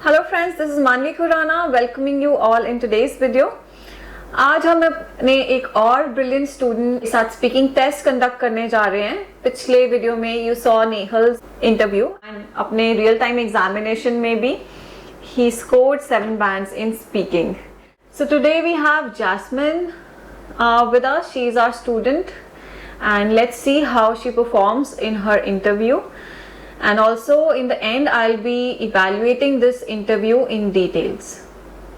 Hello friends, this is Manvi Ma'am welcoming you all in today's video. आज हम अपने एक और ब्रिलियंट स्टूडेंट के साथ स्पीकिंग टेस्ट कंडक्ट करने जा रहे हैं. पिछले वीडियो में यू सॉ नेहल्स इंटरव्यू एंड अपने रियल टाइम एग्जामिनेशन में भी he scored 7 bands in speaking. So today we have Jasmine with us. She is our student and let's see how she performs in her interview. And also in the end I'll be evaluating this interview in details.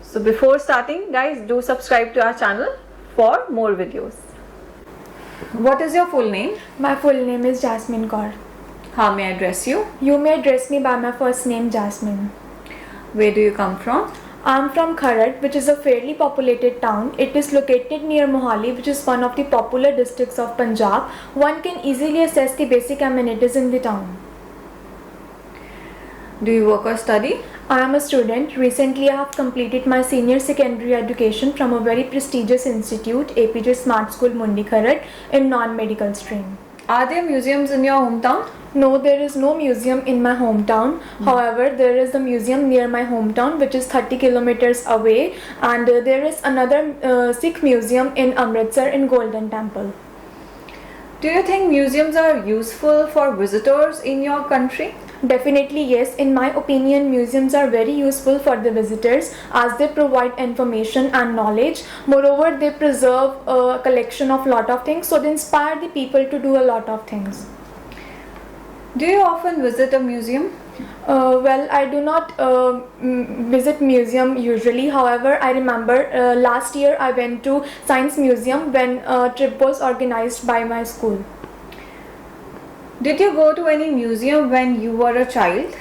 So before starting, guys, do subscribe to our channel for more videos. What is your full name? My full name is Jasmine Kaur. How may I address you? You may address me by my first name Jasmine. Where do you come from? I'm from Kharad, which is a fairly populated town. It is located near Mohali, which is one of the popular districts of Punjab. One can easily assess the basic amenities in the town. Do you work or study? I am a student. Recently, I have completed my senior secondary education from a very prestigious institute, APJ Smart School, Mundi, Kharad, in non-medical stream. Are there museums in your hometown? No, there is no museum in my hometown. However, there is a museum near my hometown, which is 30 kilometers away, and there is another Sikh museum in Amritsar in Golden Temple. Do you think museums are useful for visitors in your country? Definitely yes. In my opinion, museums are very useful for the visitors as they provide information and knowledge. Moreover, they preserve a collection of lot of things, so they inspire the people to do a lot of things. Do you often visit a museum? Well, I do not visit museum usually. However, I remember last year I went to Science Museum when a trip was organized by my school. Did you go to any museum when you were a child?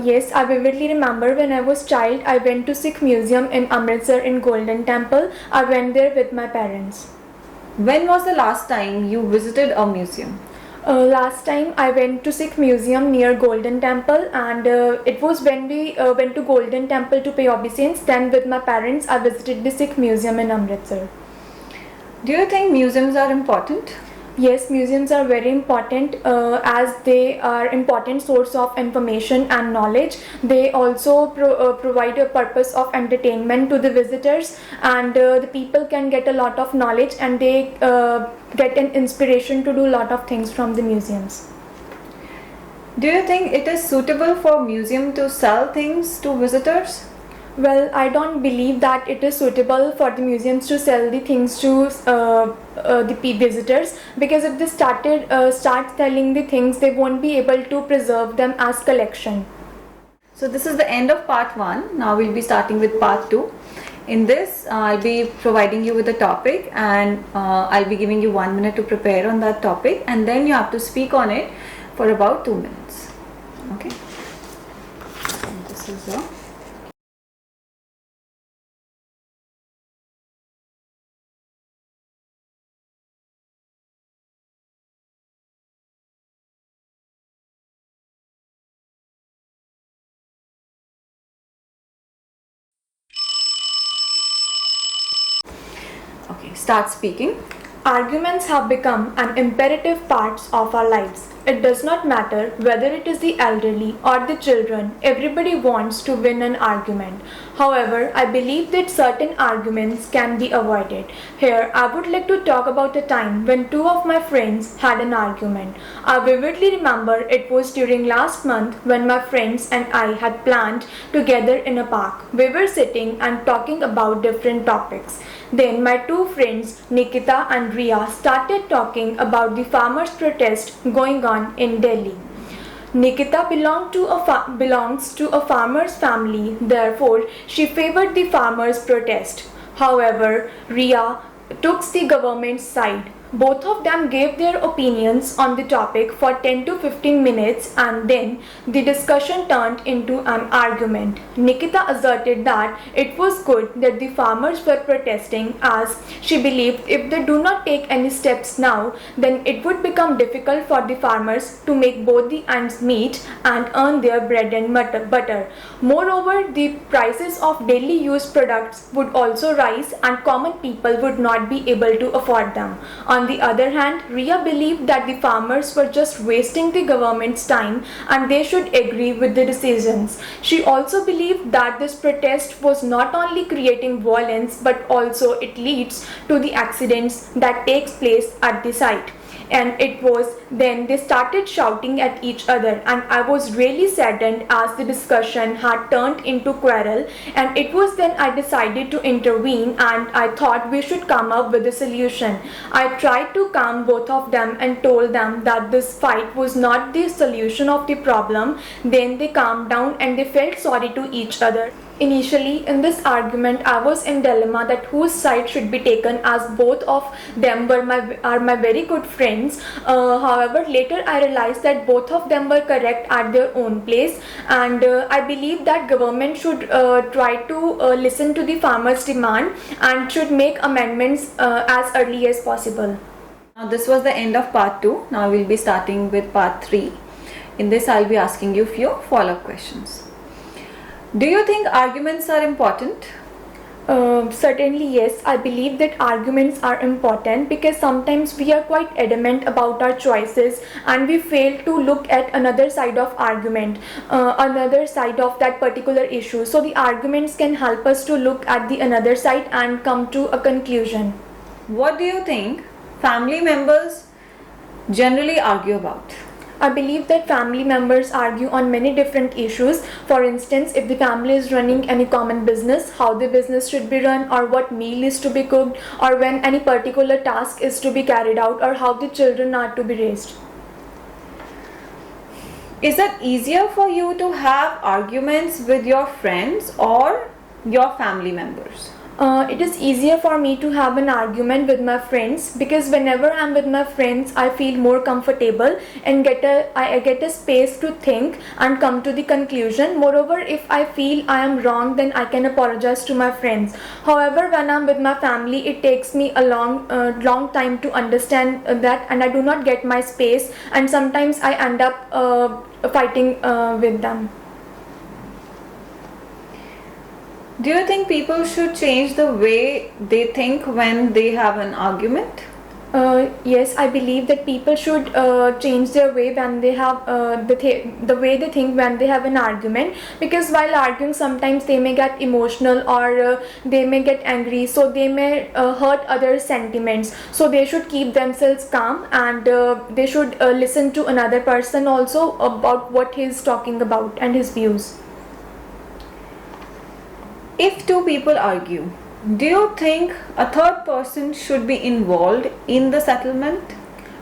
Yes, I vividly remember when I was child, I went to Sikh Museum in Amritsar in Golden Temple. I went there with my parents. When was the last time you visited a museum? Last time I went to Sikh Museum near Golden Temple, and it was when we went to Golden Temple to pay obeisance. Then with my parents I visited the Sikh Museum in Amritsar. Do you think museums are important? Yes, museums are very important as they are important source of information and knowledge. They also provide a purpose of entertainment to the visitors, and the people can get a lot of knowledge, and they get an inspiration to do a lot of things from the museums. Do you think it is suitable for museum to sell things to visitors? Well, I don't believe that it is suitable for the museums to sell the things to the visitors, because if they start selling the things, they won't be able to preserve them as collection. So this is the end of part 1. Now we'll be starting with part 2. In this, I'll be providing you with a topic, and I'll be giving you 1 minute to prepare on that topic, and then you have to speak on it for about 2 minutes. Okay? This is a Okay, start speaking. Arguments have become an imperative part of our lives. It does not matter whether it is the elderly or the children, everybody wants to win an argument. However, I believe that certain arguments can be avoided. Here, I would like to talk about a time when two of my friends had an argument. I vividly remember it was during last month when my friends and I had planned together in a park. We were sitting and talking about different topics. Then my two friends, Nikita and Ria, started talking about the farmers' protest going on in Delhi. Nikita belongs to a farmer's family, therefore she favored the farmers' protest. However, Ria took the government's side. Both of them gave their opinions on the topic for 10 to 15 minutes, and then the discussion turned into an argument. Nikita asserted that it was good that the farmers were protesting, as she believed if they do not take any steps now, then it would become difficult for the farmers to make both the ends meet and earn their bread and butter. Moreover, the prices of daily use products would also rise and common people would not be able to afford them. On On the other hand, Ria believed that the farmers were just wasting the government's time and they should agree with the decisions. She also believed that this protest was not only creating violence but also it leads to the accidents that takes place at the site. And it was then they started shouting at each other, and I was really saddened as the discussion had turned into quarrel, and it was then I decided to intervene and I thought we should come up with a solution. I tried to calm both of them and told them that this fight was not the solution of the problem. Then they calmed down and they felt sorry to each other. Initially, in this argument, I was in dilemma that whose side should be taken, as both of them are my very good friends. However, later I realized that both of them were correct at their own place, and I believe that government should try to listen to the farmers' demand and should make amendments as early as possible. Now this was the end of part 2. Now we'll be starting with part 3. In this I'll be asking you few follow-up questions. Do you think arguments are important? Certainly yes. I believe that arguments are important because sometimes we are quite adamant about our choices and we fail to look at another side of argument, another side of that particular issue. So the arguments can help us to look at the another side and come to a conclusion. What do you think family members generally argue about? I believe that family members argue on many different issues. For instance, if the family is running any common business, how the business should be run, or what meal is to be cooked, or when any particular task is to be carried out, or how the children are to be raised. Is it easier for you to have arguments with your friends or your family members? It is easier for me to have an argument with my friends because whenever I'm with my friends, I feel more comfortable and I get a space to think and come to the conclusion. Moreover, if I feel I am wrong, then I can apologize to my friends. However, when I'm with my family, it takes me a long time to understand that, and I do not get my space, and sometimes I end up fighting with them. Do you think people should change the way they think when they have an argument? Yes, I believe that people should change their way when they have the way they think when they have an argument, because while arguing sometimes they may get emotional or they may get angry, so they may hurt others' sentiments. So they should keep themselves calm and they should listen to another person also about what he is talking about and his views. If two people argue, do you think a third person should be involved in the settlement?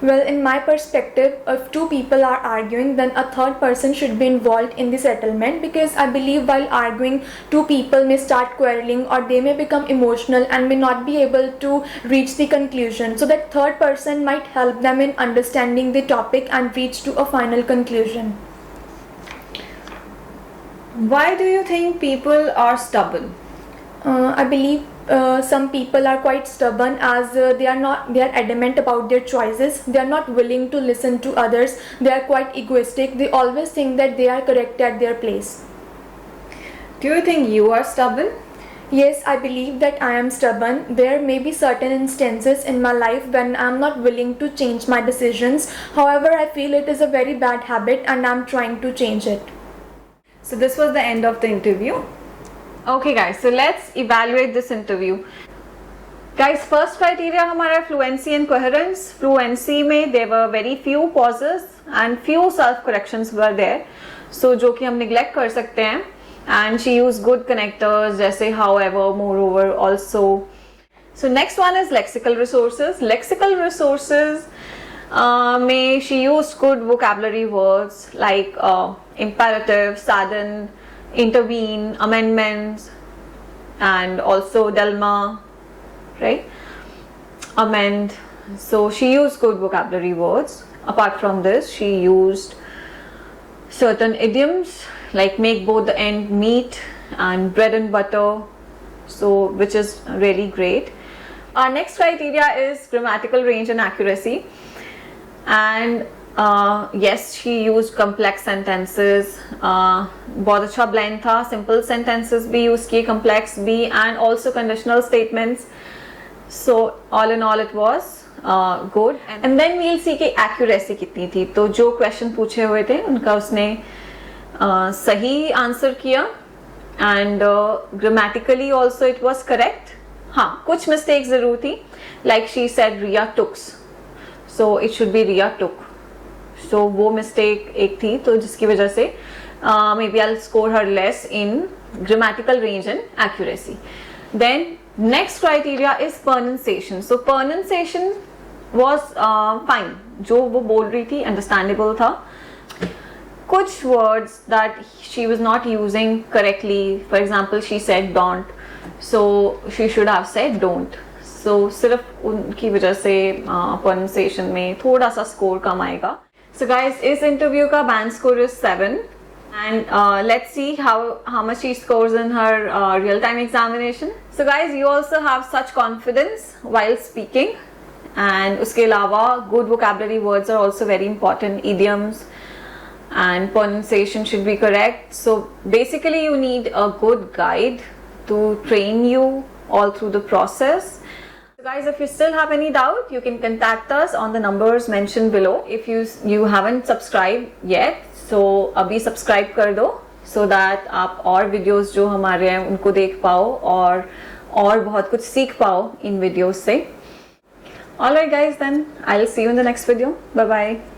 Well, in my perspective, if two people are arguing, then a third person should be involved in the settlement, because I believe while arguing, two people may start quarreling or they may become emotional and may not be able to reach the conclusion. So that third person might help them in understanding the topic and reach to a final conclusion. Why do you think people are stubborn? I believe some people are quite stubborn as they are adamant about their choices. They are not willing to listen to others. They are quite egoistic. They always think that they are correct at their place. Do you think you are stubborn? Yes, I believe that I am stubborn. There may be certain instances in my life when I am not willing to change my decisions. However, I feel it is a very bad habit and I am trying to change it. So this was the end of the interview. Okay guys, so let's evaluate this interview. Guys, first criteria हमारा fluency and coherence. Fluency में there were very few pauses and few self corrections were there. So जो कि हम neglect कर सकते हैं. And she used good connectors जैसे however, moreover, also. So next one is lexical resources. Lexical resources may she used good vocabulary words like imperative, sadden, intervene, amendments, and also delma, right? Amend. So she used good vocabulary words. Apart from this, she used certain idioms like make both the end meet and bread and butter, so which is really great. Our next criteria is grammatical range and accuracy. And yes, she used complex sentences. बहुत अच्छा blend था. Simple sentences भी use किए, complex भी, and also conditional statements. So all in all, it was good and then we'll see कि accuracy कितनी थी. तो जो क्वेश्चन पूछे हुए थे उनका उसने सही आंसर किया and grammatically also it was correct. हाँ, कुछ मिस्टेक जरूर थी, like she said Riya tooks, so it should be Riya took. सो वो मिस्टेक एक थी, तो जिसकी वजह से maybe I score her less in grammatical range and accuracy. Then next criteria is pronunciation. So pronunciation was fine. जो वो बोल रही थी understandable था. कुछ words that she was not using correctly, for example she said don't, so she should have said don't. So सिर्फ उनकी वजह से pronunciation में थोड़ा सा score कम आएगा. So guys, इस interview का band score is 7. And let's see how much she scores in her real-time examination. So guys, you also have such confidence while speaking, and उसके अलावा good vocabulary words are also very important. Idioms and pronunciation should be correct. So basically you need a good guide to train you all through the process. So guys, if you still have any doubt, you can contact us on the numbers mentioned below. If you haven't subscribed yet, so अभी subscribe कर दो, so that आप और videos जो हमारे हैं उनको देख पाओ और बहुत कुछ सीख पाओ इन वीडियोस से. Alright guys, then I'll see you in the next video. Bye bye.